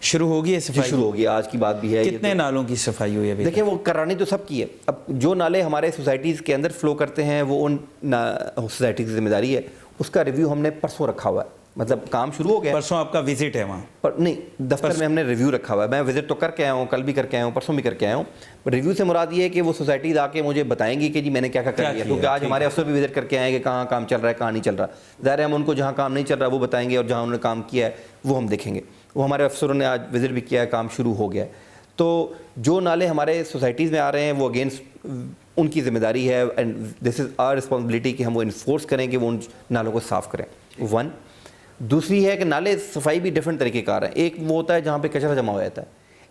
[SPEAKER 1] شروع ہوگی ہے صفائی؟
[SPEAKER 4] شروع ہوگی, آج کی بات بھی ہے.
[SPEAKER 1] کتنے نالوں کی صفائی ہوئی ہے ابھی؟
[SPEAKER 4] دیکھیں وہ کرانی تو سب کی ہے. اب جو نالے ہمارے سوسائٹیز کے اندر فلو کرتے ہیں وہ ان سوسائٹیز کی ذمہ داری ہے. اس کا ریویو ہم نے پرسوں رکھا ہوا ہے, مطلب کام شروع ہو گیا.
[SPEAKER 1] پرسوں آپ کا وزٹ ہے وہاں
[SPEAKER 4] پر نہیں, دفتر میں ہم نے ریویو رکھا ہوا ہے. میں وزٹ تو کر کے آیا ہوں, کل بھی کر کے آیا ہوں, پرسوں بھی کر کے آیا ہوں. ریویو سے مراد یہ ہے کہ وہ سوسائٹیز آ کے مجھے بتائیں گی کہ جی میں نے کیا کیا کر لیا, کیونکہ آج ہمارے افسر بھی وزٹ کر کے آئے کہ کہاں کام چل رہا ہے کہاں نہیں چل رہا. ظاہر ہے ہم ان کو جہاں کام نہیں چل رہا وہ بتائیں گے, اور جہاں انہوں نے کام کیا ہے وہ ہم دیکھیں گے. وہ ہمارے افسروں نے آج وزٹ بھی کیا ہے, کام شروع ہو گیا ہے. تو جو نالے ہمارے سوسائٹیز میں آ رہے ہیں وہ اگینسٹ ان کی ذمہ داری ہے, and this is our responsibility کہ ہم وہ انفورس کریں کہ وہ ان نالوں کو صاف کریں. ون دوسری ہے کہ نالے صفائی بھی ڈفرینٹ طریقے کار ہیں. ایک وہ ہوتا ہے جہاں پہ کچرا جمع ہو جاتا ہے,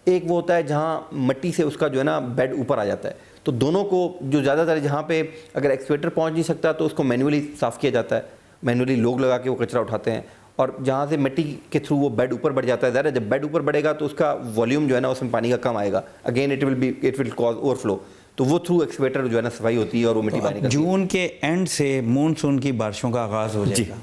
[SPEAKER 4] ایک وہ ہوتا ہے جہاں مٹی سے اس کا جو ہے نا بیڈ اوپر آ جاتا ہے. تو دونوں کو جو زیادہ تر جہاں پہ اگر ایکسکیویٹر پہنچ نہیں سکتا تو اس کو مینولی صاف کیا جاتا ہے, مینولی لوگ لگا کے وہ کچرا اٹھاتے ہیں. اور جہاں سے مٹی کے تھرو وہ بیڈ اوپر بڑھ جاتا ہے, ظاہر ہے جب بیڈ اوپر بڑھے گا تو اس کا والیوم جو ہے نا اس میں پانی کا کم آئے گا, again it will cause overflow. تو وہ تھرو ایکسکیویٹر جو ہے نا صفائی ہوتی ہے اور وہ مٹی باہر نکلتی ہے.
[SPEAKER 1] جون کے اینڈ سے مونسون کی بارشوں کا آغاز ہو جائے گا,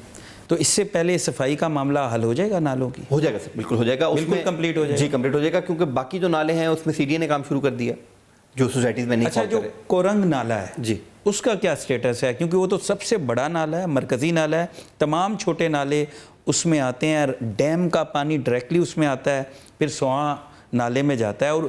[SPEAKER 1] تو اس سے پہلے صفائی کا معاملہ حل ہو جائے گا نالوں کی؟
[SPEAKER 4] ہو جائے گا سر, بالکل ہو جائے گا. اس میں
[SPEAKER 1] کمپلیٹ ہو جائے گا.
[SPEAKER 4] جی کمپلیٹ ہو جائے گا, کیونکہ باقی جو نالے ہیں اس میں سی ڈی اے نے کام شروع کر دیا جو سوسائٹیز میں نہیں.
[SPEAKER 1] اچھا جو کورنگ نالا ہے
[SPEAKER 4] جی
[SPEAKER 1] اس کا کیا سٹیٹس ہے؟ کیونکہ وہ تو سب سے بڑا نالا ہے, مرکزی نالا ہے, تمام چھوٹے نالے اس میں آتے ہیں, ڈیم کا پانی ڈائریکٹلی اس میں آتا ہے, پھر سواں نالے میں جاتا ہے. اور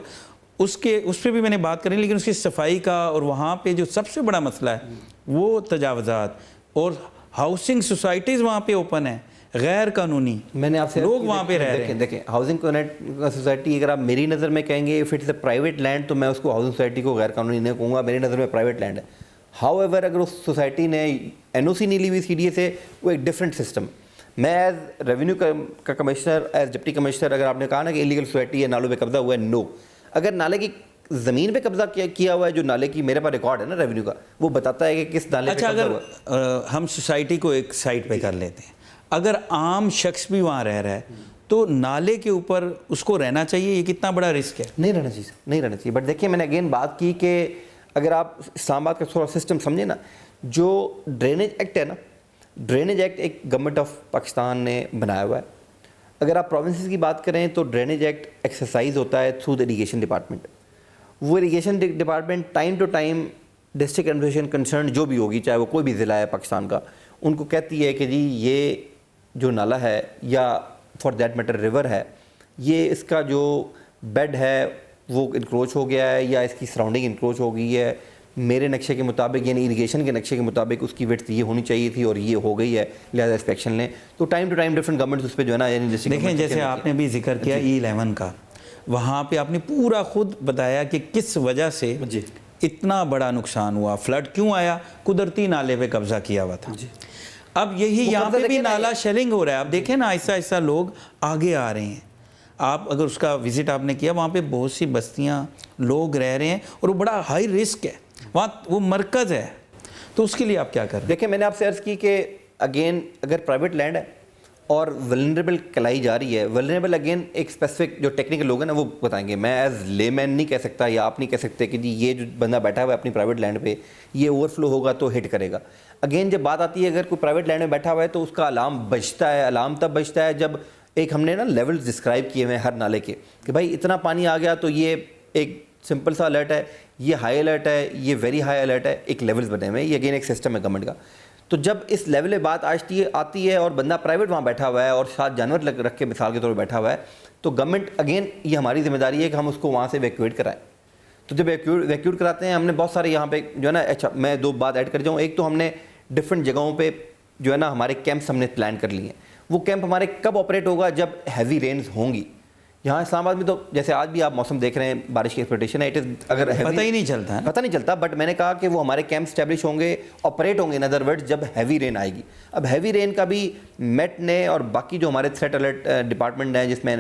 [SPEAKER 1] اس پہ بھی میں نے بات کری, لیکن اس کی صفائی کا, اور وہاں پہ جو سب سے بڑا مسئلہ ہے وہ تجاوزات, اور ہاؤسنگ سوسائٹیز وہاں پہ اوپن ہیں غیر قانونی,
[SPEAKER 4] میں نے آپ سے
[SPEAKER 1] لوگ وہاں پہ رہ رہے ہیں.
[SPEAKER 4] دیکھیں ہاؤسنگ سوسائٹی اگر آپ میری نظر میں کہیں گے if it's a private land تو میں اس کو ہاؤسنگ سوسائٹی کو غیر قانونی نہیں کہوں گا, میری نظر میں پرائیویٹ لینڈ ہے. ہاؤ ایور اگر اس سوسائٹی نے این او سی نہیں لی ہوئی سی ڈی اے سے, وہ ایک ڈفرینٹ سسٹم. میں ایز ریونیو کا کمشنر, ایز ڈپٹی کمشنر, اگر آپ نے کہا نا کہ انلیگل سوسائٹی ہے, نالوں پہ قبضہ ہوا ہے, نو. اگر نالے کی زمین پہ قبضہ کیا ہوا ہے, جو نالے کی میرے پاس ریکارڈ ہے نا ریونیو کا, وہ بتاتا ہے کہ کس نالے پہ قبضہ ہوا ہے.
[SPEAKER 1] اچھا اگر ہم سوسائٹی کو ایک سائٹ پہ کر لیتے ہیں, اگر عام شخص بھی وہاں رہ رہا ہے تو نالے کے اوپر اس کو رہنا چاہیے, یہ کتنا بڑا رسک ہے؟
[SPEAKER 4] نہیں رہنا چاہیے, نہیں رہنا چاہیے. بٹ دیکھیں میں نے اگین بات کی کہ اگر آپ اسلام آباد کا تھوڑا سسٹم سمجھیں نا, جو ڈرینیج ایکٹ ہے نا, ڈرینیج ایکٹ ایک گورنمنٹ آف پاکستان نے بنایا ہوا ہے. اگر آپ پروونسز کی بات کریں تو ڈرینیج ایکٹ ایکسرسائز ہوتا ہے تھرو دا اریگیشن ڈپارٹمنٹ. وہ irrigation department time to time district administration concern جو بھی ہوگی, چاہے وہ کوئی بھی ضلع ہے پاکستان کا, ان کو کہتی ہے کہ جی یہ جو نالا ہے یا فار دیٹ میٹر ریور ہے, یہ اس کا جو بیڈ ہے وہ انکروچ ہو گیا ہے یا اس کی سراؤنڈنگ انکروچ ہو گئی ہے, میرے نقشے کے مطابق یعنی اریگیشن کے نقشے کے مطابق اس کی وڈتھ یہ ہونی چاہیے تھی اور یہ ہو گئی ہے, لہٰذا انسپیکشن لیں. تو time to time different governments اس پہ جو ہے نا, یعنی
[SPEAKER 1] دیکھیں جیسے آپ نے بھی ذکر کیا E11 کا, وہاں پہ آپ نے پورا خود بتایا کہ کس وجہ سے اتنا بڑا نقصان ہوا, فلڈ کیوں آیا, قدرتی نالے پہ قبضہ کیا ہوا تھا. اب یہی یہاں پہ بھی نالا شیلنگ ہو رہا ہے. آپ دیکھیں نا آہستہ آہستہ لوگ آگے آ رہے ہیں. آپ اگر اس کا وزٹ آپ نے کیا, وہاں پہ بہت سی بستیاں لوگ رہ رہے ہیں اور وہ بڑا ہائی رسک ہے, وہاں وہ مرکز ہے. تو اس کے لیے آپ کیا کر رہے ہیں؟
[SPEAKER 4] دیکھیں میں نے آپ سے عرض کی کہ اگین اگر پرائیویٹ لینڈ ہے اور ولنریبل کلائی جا رہی ہے, ولنریبل اگین ایک اسپیسیفک جو ٹیکنیکل لوگ ہیں نا وہ بتائیں گے. میں ایز لے مین نہیں کہہ سکتا یا آپ نہیں کہہ سکتے کہ جی یہ جو بندہ بیٹھا ہوا ہے اپنی پرائیویٹ لینڈ پہ یہ اوور فلو ہوگا تو ہٹ کرے گا. اگین جب بات آتی ہے اگر کوئی پرائیویٹ لینڈ میں بیٹھا ہوا ہے تو اس کا الارم بجتا ہے. الارم تب بجتا ہے جب ایک ہم نے نا لیولز ڈسکرائب کیے ہوئے ہیں ہر نالے کے, کہ بھائی اتنا پانی آ گیا تو یہ ایک سمپل سا الرٹ ہے, یہ ہائی الرٹ ہے, یہ ویری ہائی الرٹ ہے, ایک لیولز بنے ہوئے ہیں. یہ اگین ایک سسٹم ہے گورنمنٹ کا. تو جب اس لیول پہ بات آتی ہے اور بندہ پرائیویٹ وہاں بیٹھا ہوا ہے اور ساتھ جانور رکھ کے مثال کے طور پہ بیٹھا ہوا ہے, تو گورنمنٹ اگین یہ ہماری ذمہ داری ہے کہ ہم اس کو وہاں سے ایویکویٹ کرائیں. تو جب ایویکویٹ کراتے ہیں, ہم نے بہت سارے یہاں پہ جو ہے نا, اچھا میں دو بات ایڈ کر جاؤں. ایک تو ہم نے ڈفرینٹ جگہوں پہ جو ہے نا ہمارے کیمپس ہم نے پلان کر لیے ہیں. وہ کیمپ ہمارے کب آپریٹ ہوگا, جب ہیوی رینز ہوں گی. یہاں اسلام آباد میں تو جیسے آج بھی آپ موسم دیکھ رہے ہیں, بارش کی ایکسپیکٹیشن ہے, اگر
[SPEAKER 1] پتہ ہی نہیں چلتا ہے,
[SPEAKER 4] پتہ نہیں چلتا. بٹ میں نے کہا کہ وہ ہمارے کیمپ اسٹیبلش ہوں گے, آپریٹ ہوں گے ان ادر ورڈ جب ہیوی رین آئے گی. اب ہیوی رین کا بھی میٹ نے اور باقی جو ہمارے تھریٹ الرٹ ڈپارٹمنٹ ہیں جس میں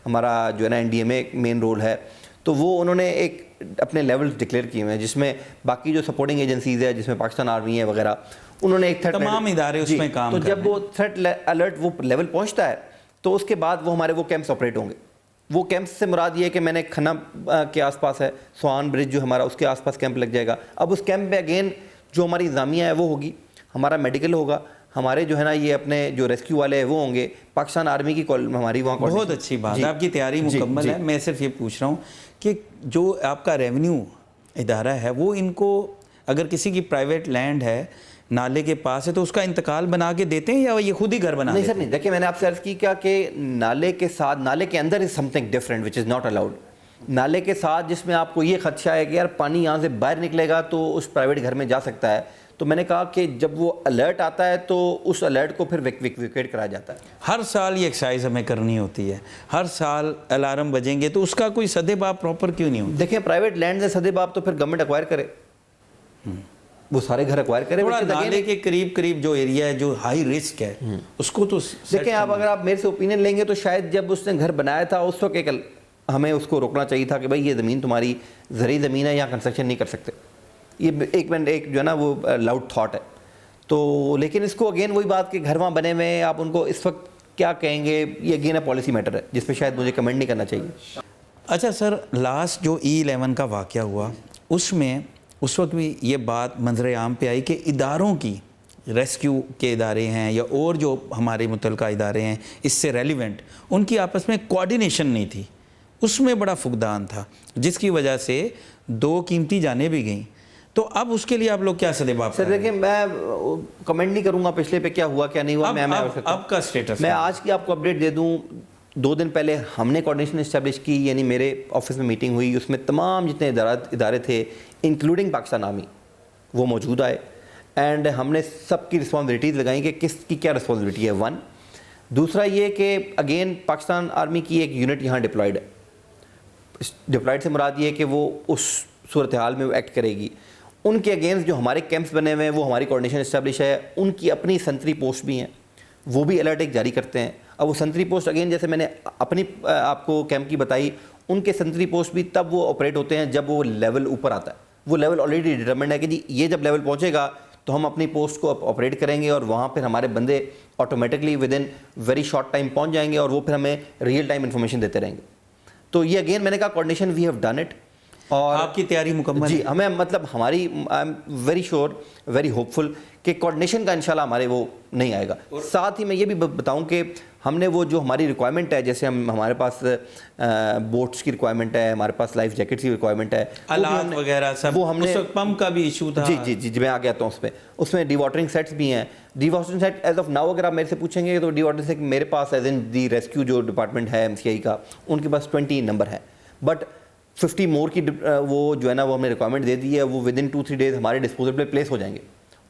[SPEAKER 4] ہمارا جو ہے نا NDMA مین رول ہے, تو وہ انہوں نے ایک اپنے لیولز ڈکلیئر کیے ہوئے ہیں, جس میں باقی جو سپورٹنگ ایجنسیز ہے جس میں پاکستان آرمی ہے وغیرہ, انہوں نے ایک تھریٹ
[SPEAKER 1] تمام ادارے اس میں کام
[SPEAKER 4] تو
[SPEAKER 1] کر
[SPEAKER 4] جب
[SPEAKER 1] رہے ہیں۔
[SPEAKER 4] وہ تھریٹ الرٹ وہ لیول پہنچتا ہے تو اس کے بعد وہ ہمارے وہ کیمپس آپریٹ ہوں گے. وہ کیمپس سے مراد یہ ہے کہ میں نے کھنہ کے آس پاس ہے، سوان برج جو ہمارا اس کے آس پاس کیمپ لگ جائے گا. اب اس کیمپ میں اگین جو ہماری انتظامیہ ہے وہ ہوگی، ہمارا میڈیکل ہوگا، ہمارے جو ہے نا یہ اپنے جو ریسکیو والے ہیں وہ ہوں گے، پاکستان آرمی کی ہماری وہاں
[SPEAKER 1] بہت اچھی بات ہے، آپ کی تیاری مکمل ہے. میں صرف یہ پوچھ رہا ہوں کہ جو آپ کا ریونیو ادارہ ہے وہ ان کو اگر کسی کی پرائیویٹ لینڈ ہے نالے کے پاس ہے تو اس کا انتقال بنا کے دیتے ہیں یا یہ خود ہی گھر بنا
[SPEAKER 4] نہیں
[SPEAKER 1] دیتے
[SPEAKER 4] سر نہیں. دیکھیں میں نے آپ سے عرض کی کیا کہ نالے کے ساتھ، نالے کے اندر is something different which is not allowed. نالے کے ساتھ جس میں آپ کو یہ خدشہ ہے کہ یار پانی یہاں سے باہر نکلے گا تو اس پرائیویٹ گھر میں جا سکتا ہے، تو میں نے کہا کہ جب وہ الرٹ آتا ہے تو اس الرٹ کو پھر ویکیٹ کرایا جاتا ہے.
[SPEAKER 1] ہر سال یہ ایکسرسائز ہمیں کرنی ہوتی ہے، ہر سال الارم بجیں گے تو اس کا کوئی سدے باب پراپر کیوں نہیں ہوتا؟
[SPEAKER 4] دیکھیں پرائیویٹ لینڈ سے سدے باب تو پھر گورنمنٹ ایکوائر کرے، وہ سارے گھر ایکوائر کرے.
[SPEAKER 1] تھوڑا نالے کے قریب جو ایریا ہے جو ہائی رسک ہے اس کو تو
[SPEAKER 4] دیکھیں آپ اگر آپ میرے سے اوپینین لیں گے تو شاید جب اس نے گھر بنایا تھا اس وقت ہمیں اس کو روکنا چاہیے تھا کہ بھائی یہ زمین تمہاری زرعی زمین ہے، یہاں کنسٹرکشن نہیں کر سکتے. یہ ایک جو ہے نا وہ لاؤڈ تھاٹ ہے. تو لیکن اس کو اگین وہی بات کہ گھر وہاں بنے ہوئے ہیں، آپ ان کو اس وقت کیا کہیں گے، یہ اگین ہے پالیسی میٹر ہے جس پہ شاید مجھے کمنٹ نہیں کرنا چاہیے.
[SPEAKER 1] اچھا سر، لاسٹ جو E11 کا واقعہ ہوا اس میں اس وقت بھی یہ بات منظر عام پہ آئی کہ اداروں کی، ریسکیو کے ادارے ہیں یا اور جو ہمارے متعلقہ ادارے ہیں اس سے ریلیونٹ، ان کی آپس میں کوارڈینیشن نہیں تھی. اس میں بڑا فقدان تھا جس کی وجہ سے 2 قیمتی جانیں بھی گئیں. تو اب اس کے لیے آپ لوگ کیا سدے باب
[SPEAKER 4] سر دیکھیں میں کمنٹ نہیں کروں گا پچھلے پہ کیا ہوا کیا نہیں ہوا.
[SPEAKER 1] اب کا سٹیٹس
[SPEAKER 4] میں آج کی آپ کو اپڈیٹ دے دوں. 2 دن پہلے ہم نے کوارڈینیشن اسٹیبلش کی، یعنی میرے آفس میں میٹنگ ہوئی، اس میں تمام جتنے ادارے تھے انکلوڈنگ پاکستان آرمی وہ موجود آئے اینڈ ہم نے سب کی رسپانسبلٹیز لگائیں کہ کس کی کیا رسپانسبلٹی ہے. 1 دوسرا یہ کہ اگین پاکستان آرمی کی ایک یونٹ یہاں ڈپلائڈ ہے. ڈپلائڈ سے مراد یہ ہے کہ وہ اس صورتحال میں وہ ایکٹ کرے گی. ان کے اگینسٹ جو ہمارے کیمپس بنے ہوئے ہیں وہ ہماری کوارڈینیشن اسٹیبلش ہے. ان کی اپنی سنٹری پوسٹ بھی ہیں، وہ بھی الرٹ ایک جاری کرتے ہیں. اب وہ سنٹری پوسٹ اگین جیسے میں نے اپنی آپ کو کیمپ کی بتائی، ان کے سنٹری پوسٹ بھی تب وہ آپریٹ ہوتے ہیں جب وہ لیول اوپر آتا ہے. وہ لیول آلریڈی ڈٹرمنڈ ہے کہ جی یہ جب لیول پہنچے گا تو ہم اپنی پوسٹ کو آپریٹ کریں گے اور وہاں پھر ہمارے بندے automatically with in very short time پہنچ جائیں گے اور وہ پھر ہمیں ریئل ٹائم انفارمیشن دیتے رہیں گے. تو یہ اگین میں نے کہا coordination we have done it. اور
[SPEAKER 1] آپ کی تیاری مکمل
[SPEAKER 4] جی ہمیں مطلب ہماری I am very sure very hopeful کہ کوارڈینیشن کا انشاءاللہ ہمارے وہ نہیں آئے گا. ساتھ ہی میں یہ بھی بتاؤں کہ ہم نے وہ جو ہماری ریکوائرمنٹ ہے، جیسے ہمارے پاس بوٹس کی ریکوائرمنٹ ہے، ہمارے پاس لائف جیکٹس کی ریکوائرمنٹ ہے،
[SPEAKER 1] آلات وغیرہ سب،
[SPEAKER 4] وہ ہم نے
[SPEAKER 1] پمپ کا بھی ایشو تھا.
[SPEAKER 4] جی میں آ گیا ہوں اس میں ڈی واٹرنگ سیٹس بھی ہیں. Dewatering set as of now اگر آپ میرے سے پوچھیں گے تو ڈی واٹرنگ سیٹ میرے پاس ایز ان دی ریسکیو جو ڈپارٹمنٹ ہے MCI کا، ان کے پاس 20 نمبر ہے. بٹ 50 مور کی وہ جو ہے نا وہ ہم نے ریکوائرمنٹ دے دی ہے. وہ ود ان 2-3 ڈیز ہمارے ڈسپوزل پہ پلیس ہو جائیں گے،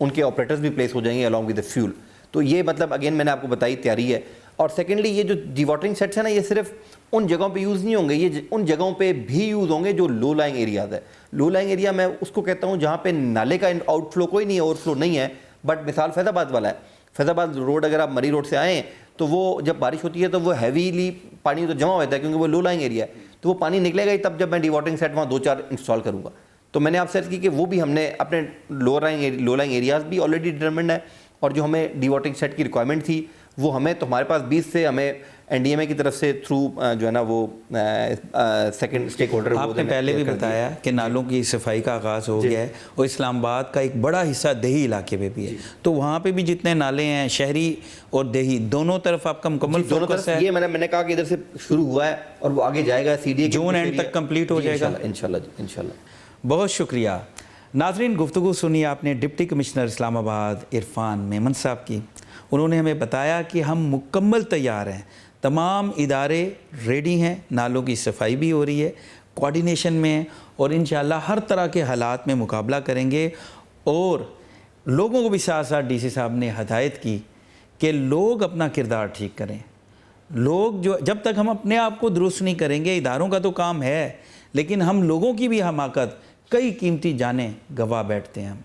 [SPEAKER 4] ان کے آپریٹرز بھی پلیس ہو جائیں گے along with the fuel. تو یہ مطلب اگین میں نے آپ کو بتائی تیاری ہے. اور سیکنڈلی یہ جو ڈی واٹرنگ سیٹس ہیں نا یہ صرف ان جگہوں پہ یوز نہیں ہوں گے، یہ ان جگہوں پہ بھی یوز ہوں گے جو لو لائنگ ایریاز ہے. لو لائنگ ایریا میں اس کو کہتا ہوں جہاں پہ نالے کا آؤٹ فلو کوئی نہیں ہے، اوور فلو نہیں ہے. بٹ مثال فیض آباد والا ہے. فیض آباد روڈ اگر آپ مری روڈ سے آئیں تو وہ جب بارش ہوتی ہے تو وہ ہیویلی پانی تو جمع ہوتا ہے کیونکہ وہ لو لائنگ ایریا ہے. تو وہ پانی نکلے گا ہی تب جب میں ڈی واٹرنگ سیٹ وہاں 2-4 انسٹال کروں گا. تو میں نے آپ سے کی کہ وہ بھی ہم نے اپنے لو لائنگ ایریاز بھی آلریڈی ڈٹرمنڈ ہے. اور جو ہمیں ڈی واٹرنگ سیٹ کی ریکوائرمنٹ تھی وہ ہمیں تو ہمارے پاس 20 سے ہمیں NDMA کی طرف سے تھرو جو ہے نا وہ سیکنڈ اسٹیک ہولڈر.
[SPEAKER 1] آپ نے پہلے بھی بتایا کہ نالوں کی صفائی کا آغاز ہو گیا ہے اور اسلام آباد کا ایک بڑا حصہ دیہی علاقے میں بھی ہے. تو وہاں پہ بھی جتنے نالے ہیں شہری اور دیہی دونوں طرف آپ کا مکمل فوکس ہے.
[SPEAKER 4] یہ میں نے کہا کہ ادھر سے شروع ہوا ہے اور وہ آگے جائے گا. CDA
[SPEAKER 1] جون اینڈ تک کمپلیٹ ہو جائے گا
[SPEAKER 4] انشاءاللہ.
[SPEAKER 1] بہت شکریہ. ناظرین گفتگو سنی آپ نے ڈپٹی کمشنر اسلام آباد عرفان میمن صاحب کی. انہوں نے ہمیں بتایا کہ ہم مکمل تیار ہیں، تمام ادارے ریڈی ہیں، نالوں کی صفائی بھی ہو رہی ہے، کوارڈینیشن میں ہیں اور انشاءاللہ ہر طرح کے حالات میں مقابلہ کریں گے. اور لوگوں کو بھی ساتھ ساتھ DC صاحب نے ہدایت کی کہ لوگ اپنا کردار ٹھیک کریں. لوگ جب تک ہم اپنے آپ کو درست نہیں کریں گے، اداروں کا تو کام ہے لیکن ہم لوگوں کی بھی حماقت، کئی قیمتی جانیں گوا بیٹھتے ہیں ہم.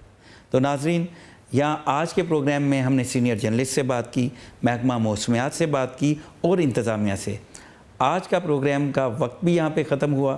[SPEAKER 1] تو ناظرین یہاں آج کے پروگرام میں ہم نے سینئر جرنلسٹ سے بات کی، محکمہ موسمیات سے بات کی اور انتظامیہ سے. آج کا پروگرام کا وقت بھی یہاں پہ ختم ہوا.